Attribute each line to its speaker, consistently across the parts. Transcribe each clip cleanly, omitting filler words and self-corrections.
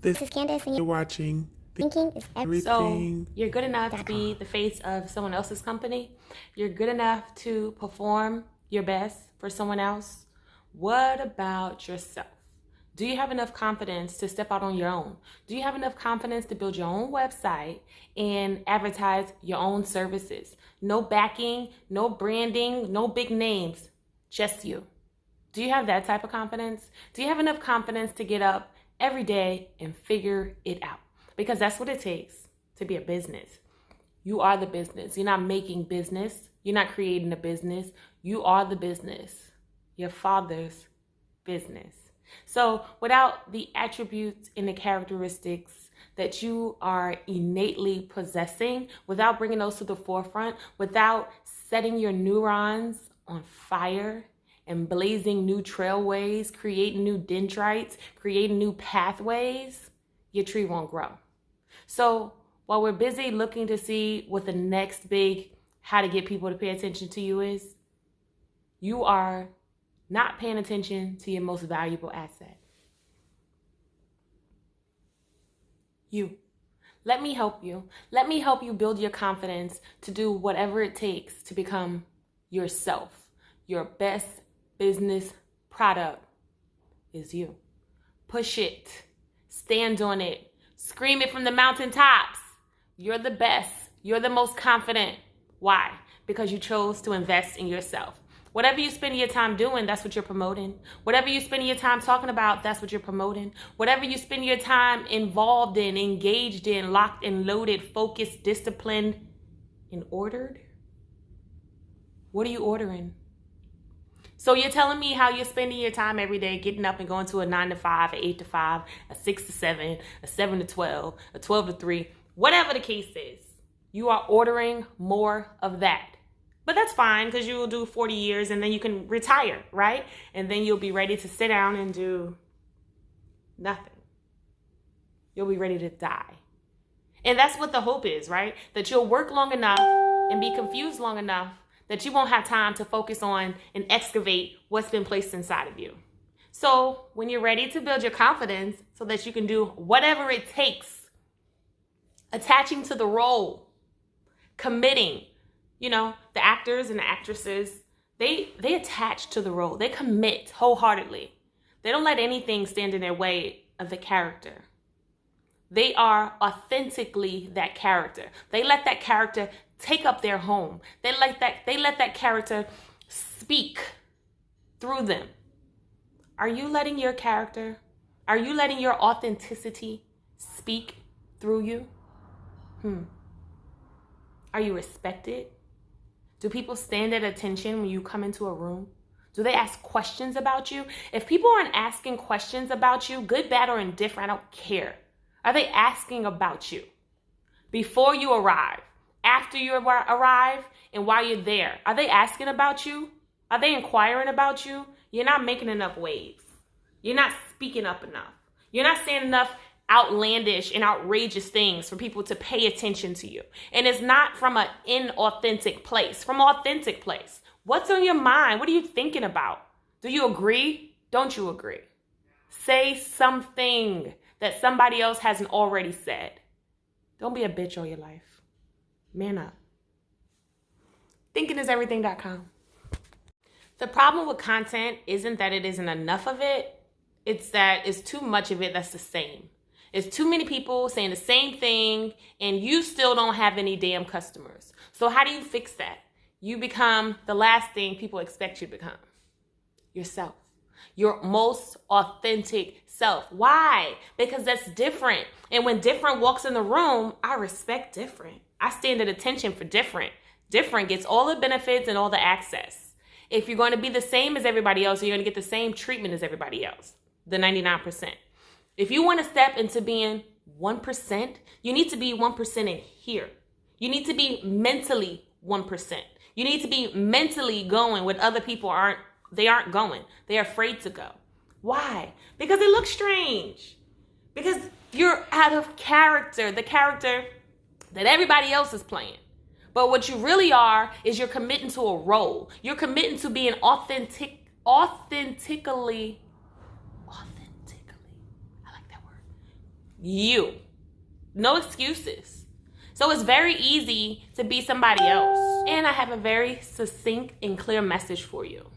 Speaker 1: This is Candis, and you're watching Thinking is Everything.
Speaker 2: So you're good enough to be the face of someone else's company. You're good enough to perform your best for someone else. What about yourself? Do you have enough confidence to step out on your own? Do you have enough confidence to build your own website and advertise your own services? No backing, no branding, no big names, just you. Do you have that type of confidence? Do you have enough confidence to get up every day and figure it out? Because that's what it takes to be a business. You are the business. You're not making business. You're not creating a business. You are the business. Your father's business. So without the attributes and the characteristics that you are innately possessing, without bringing those to the forefront, without setting your neurons on fire and blazing new trailways, creating new dendrites, creating new pathways, your tree won't grow. So while we're busy looking to see what the next big how to get people to pay attention to you is, you are not paying attention to your most valuable asset. You. Let me help you. Let me help you build your confidence to do whatever it takes to become yourself. Your best business product is you. Push it. Stand on it. Scream it from the mountaintops. You're the best. You're the most confident. Why? Because you chose to invest in yourself. Whatever you spend your time doing, that's what you're promoting. Whatever you spend your time talking about, that's what you're promoting. Whatever you spend your time involved in, engaged in, locked and loaded, focused, disciplined, and ordered, what are you ordering? So you're telling me how you're spending your time every day, getting up and going to a 9 to 5, an 8 to 5, a 6 to 7, a 7 to 12, a 12 to 3, whatever the case is. You are ordering more of that. But that's fine because you will do 40 years and then you can retire, right? And then you'll be ready to sit down and do nothing. You'll be ready to die. And that's what the hope is, right? That you'll work long enough and be confused long enough that you won't have time to focus on and excavate what's been placed inside of you. So when you're ready to build your confidence so that you can do whatever it takes, attaching to the role, committing, the actors and the actresses, they attach to the role. They commit wholeheartedly. They don't let anything stand in their way of the character. They are authentically that character. They let that character take up their home. They let that character speak through them. Are you letting your character, are you letting your authenticity speak through you? Are you respected? Do people stand at attention when you come into a room? Do they ask questions about you? If people aren't asking questions about you, good, bad, or indifferent, I don't care. Are they asking about you? Before you arrive, after you arrive, and while you're there, are they asking about you? Are they inquiring about you? You're not making enough waves. You're not speaking up enough. You're not saying enough outlandish and outrageous things for people to pay attention to you. And it's not from an inauthentic place, from an authentic place. What's on your mind? What are you thinking about? Do you agree? Don't you agree? Say something that somebody else hasn't already said. Don't be a bitch all your life. Man up. ThinkingIsEverything.com. The problem with content isn't that it isn't enough of it. It's that it's too much of it that's the same. It's too many people saying the same thing and you still don't have any damn customers. So how do you fix that? You become the last thing people expect you to become. Yourself. Your most authentic self. Why? Because that's different. And when different walks in the room, I respect different. I stand at attention for different. Different gets all the benefits and all the access. If you're going to be the same as everybody else, you're going to get the same treatment as everybody else. The 99%. If you want to step into being 1%, you need to be 1% in here. You need to be mentally 1%. You need to be mentally going when other people aren't going. They're afraid to go. Why? Because it looks strange. Because you're out of character, the character that everybody else is playing. But what you really are is you're committing to a role. You're committing to being authentically you. No excuses. So it's very easy to be somebody else. And I have a very succinct and clear message for you.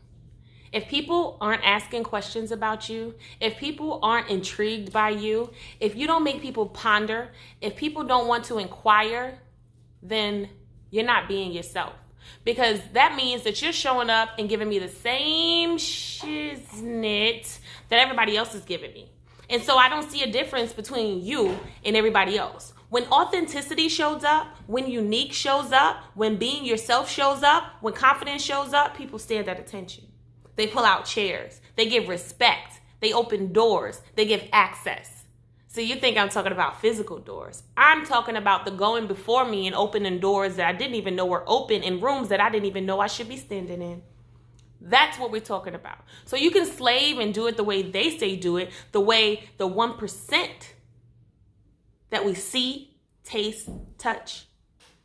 Speaker 2: If people aren't asking questions about you, if people aren't intrigued by you, if you don't make people ponder, if people don't want to inquire, then you're not being yourself. Because that means that you're showing up and giving me the same shiznit that everybody else is giving me. And so I don't see a difference between you and everybody else. When authenticity shows up, when unique shows up, when being yourself shows up, when confidence shows up, people stand at attention. They pull out chairs. They give respect. They open doors. They give access. So you think I'm talking about physical doors. I'm talking about the going before me and opening doors that I didn't even know were open in rooms that I didn't even know I should be standing in. That's what we're talking about. So you can slave and do it the way they say do it, the way the 1% that we see, taste, touch.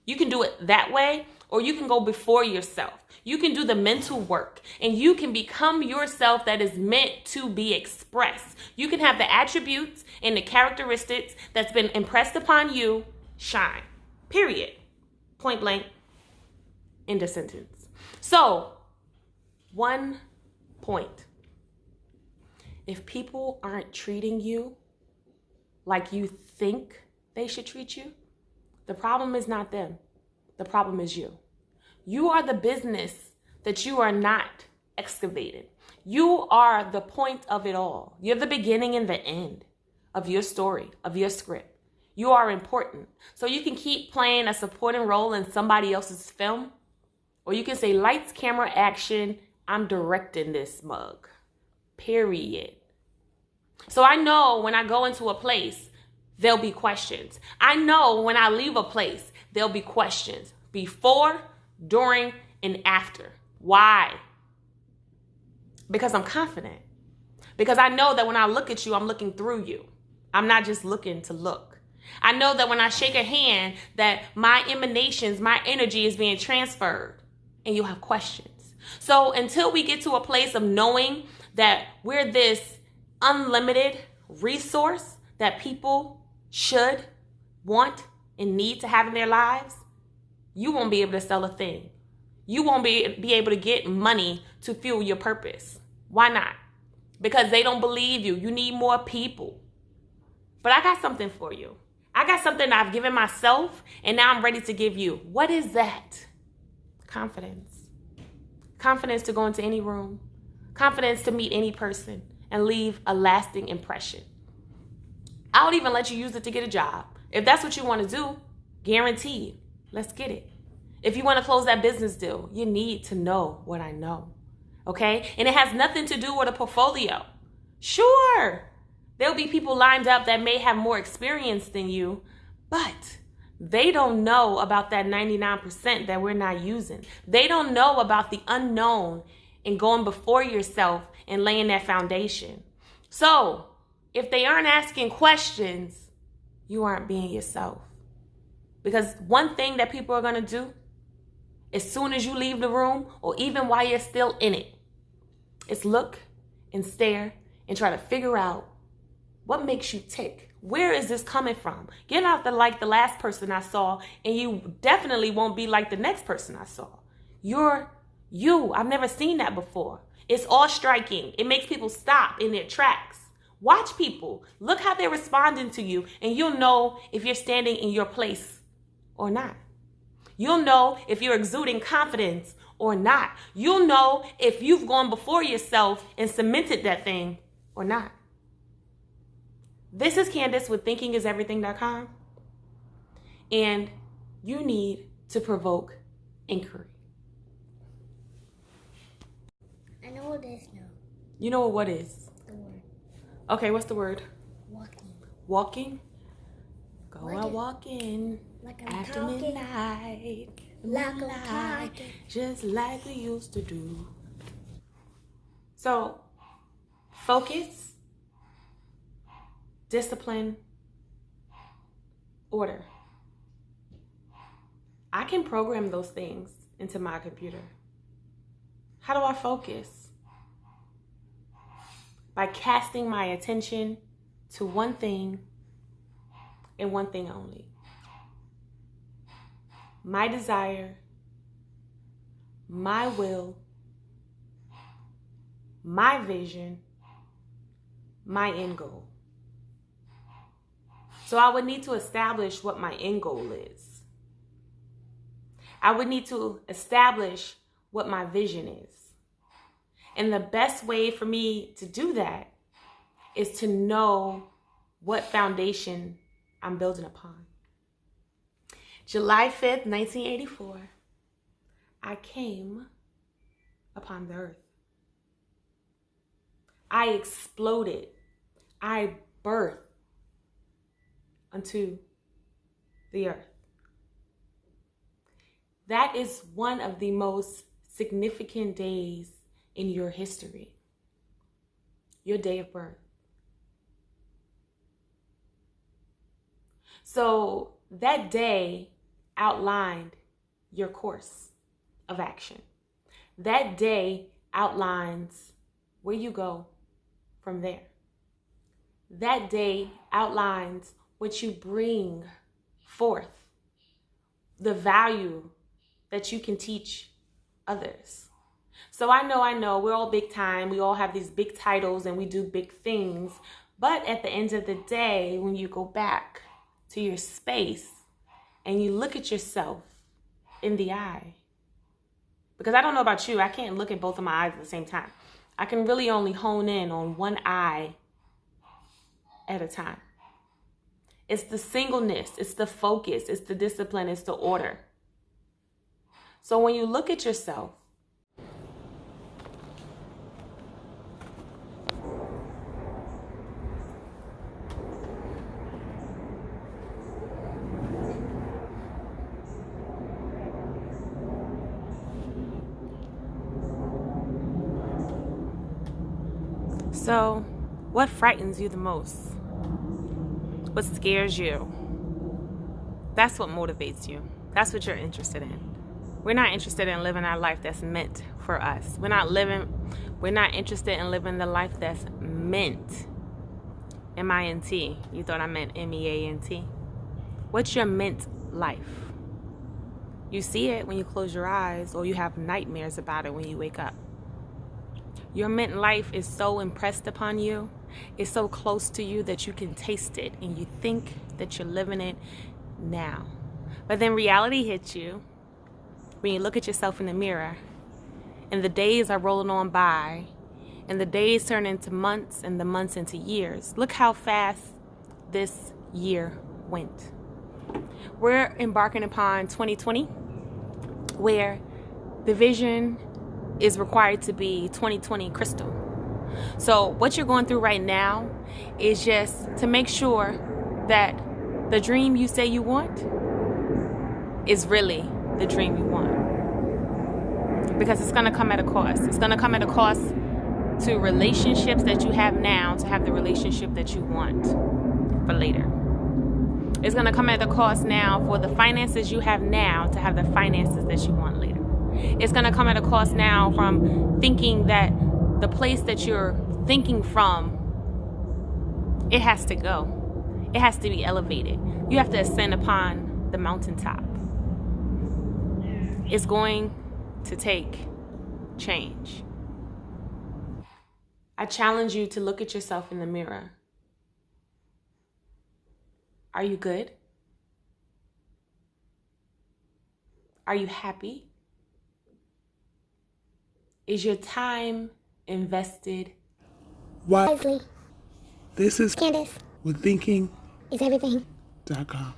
Speaker 2: You can do it that way, or you can go before yourself. You can do the mental work and you can become yourself that is meant to be expressed. You can have the attributes and the characteristics that's been impressed upon you shine. Period. Point blank. End of sentence. So, one point. If people aren't treating you like you think they should treat you, the problem is not them. The problem is you. You are the business that you are not excavated. You are the point of it all. You're the beginning and the end of your story, of your script. You are important. So you can keep playing a supporting role in somebody else's film, or you can say, lights, camera, action, I'm directing this mug. Period. So I know when I go into a place, there'll be questions. I know when I leave a place, there'll be questions. Before, during, and after. Why? Because I'm confident. Because I know that when I look at you, I'm looking through you. I'm not just looking to look. I know that when I shake a hand, that my emanations, my energy is being transferred, and you'll have questions. So until we get to a place of knowing that we're this unlimited resource that people should, want, and need to have in their lives, you won't be able to sell a thing. You won't be able to get money to fuel your purpose. Why not? Because they don't believe you. You need more people. But I got something for you. I got something I've given myself, and now I'm ready to give you. What is that? Confidence. Confidence to go into any room. Confidence to meet any person and leave a lasting impression. I would even let you use it to get a job. If that's what you want to do, guaranteed. Let's get it. If you want to close that business deal, you need to know what I know. Okay? And it has nothing to do with a portfolio. Sure, there'll be people lined up that may have more experience than you, but they don't know about that 99% that we're not using. They don't know about the unknown and going before yourself and laying that foundation. So if they aren't asking questions, you aren't being yourself. Because one thing that people are going to do as soon as you leave the room, or even while you're still in it, is look and stare and try to figure out what makes you tick. Where is this coming from? Get out like the last person I saw, and you definitely won't be like the next person I saw. You're you. I've never seen that before. It's all striking. It makes people stop in their tracks. Watch people. Look how they're responding to you, and you'll know if you're standing in your place or not. You'll know if you're exuding confidence or not. You'll know if you've gone before yourself and cemented that thing or not. This is Candis with thinkingiseverything.com, and you need to provoke inquiry.
Speaker 1: I know what it is now.
Speaker 2: You know what is?
Speaker 1: The word.
Speaker 2: Okay, what's the word?
Speaker 1: Walking.
Speaker 2: Walking? Go
Speaker 1: Like
Speaker 2: out walking
Speaker 1: like I'm
Speaker 2: after
Speaker 1: talking.
Speaker 2: midnight.
Speaker 1: Like I'm
Speaker 2: Moonlight,
Speaker 1: talking.
Speaker 2: just like we used to do. So, focus, discipline, order. I can program those things into my computer. How do I focus? By casting my attention to one thing and one thing only. My desire, my will, my vision, my end goal. So I would need to establish what my end goal is. I would need to establish what my vision is. And the best way for me to do that is to know what foundation I'm building upon. July 5th, 1984, I came upon the earth. I exploded. I birthed unto the earth. That is one of the most significant days in your history. Your day of birth. So that day outlined your course of action. That day outlines where you go from there. That day outlines what you bring forth, the value that you can teach others. So I know, we're all big time. We all have these big titles and we do big things. But at the end of the day, when you go back to your space and you look at yourself in the eye, because I don't know about you, I can't look at both of my eyes at the same time. I can really only hone in on one eye at a time. It's the singleness, it's the focus, it's the discipline, it's the order. So when you look at yourself, so what frightens you the most? What scares you? That's what motivates you. That's what you're interested in. We're not interested in living our life that's meant for us. We're not interested in living the life that's meant. M-I-N-T. You thought I meant M-E-A-N-T. What's your meant life? You see it when you close your eyes, or you have nightmares about it when you wake up. Your meant life is so impressed upon you, it's so close to you that you can taste it and you think that you're living it now. But then reality hits you when you look at yourself in the mirror and the days are rolling on by and the days turn into months and the months into years. Look how fast this year went. We're embarking upon 2020, where the vision is required to be 2020 crystal. So what you're going through right now is just to make sure that the dream you say you want is really the dream you want. Because it's going to come at a cost. It's going to come at a cost to relationships that you have now to have the relationship that you want for later. It's going to come at a cost now for the finances you have now to have the finances that you want later. It's going to come at a cost now from thinking that the place that you're thinking from, it has to go. It has to be elevated. You have to ascend upon the mountaintop. It's going to take change. I challenge you to look at yourself in the mirror. Are you good? Are you happy? Is your time invested
Speaker 1: wisely? This is
Speaker 3: Candis.
Speaker 1: with thinking
Speaker 3: Is everything.
Speaker 1: .com.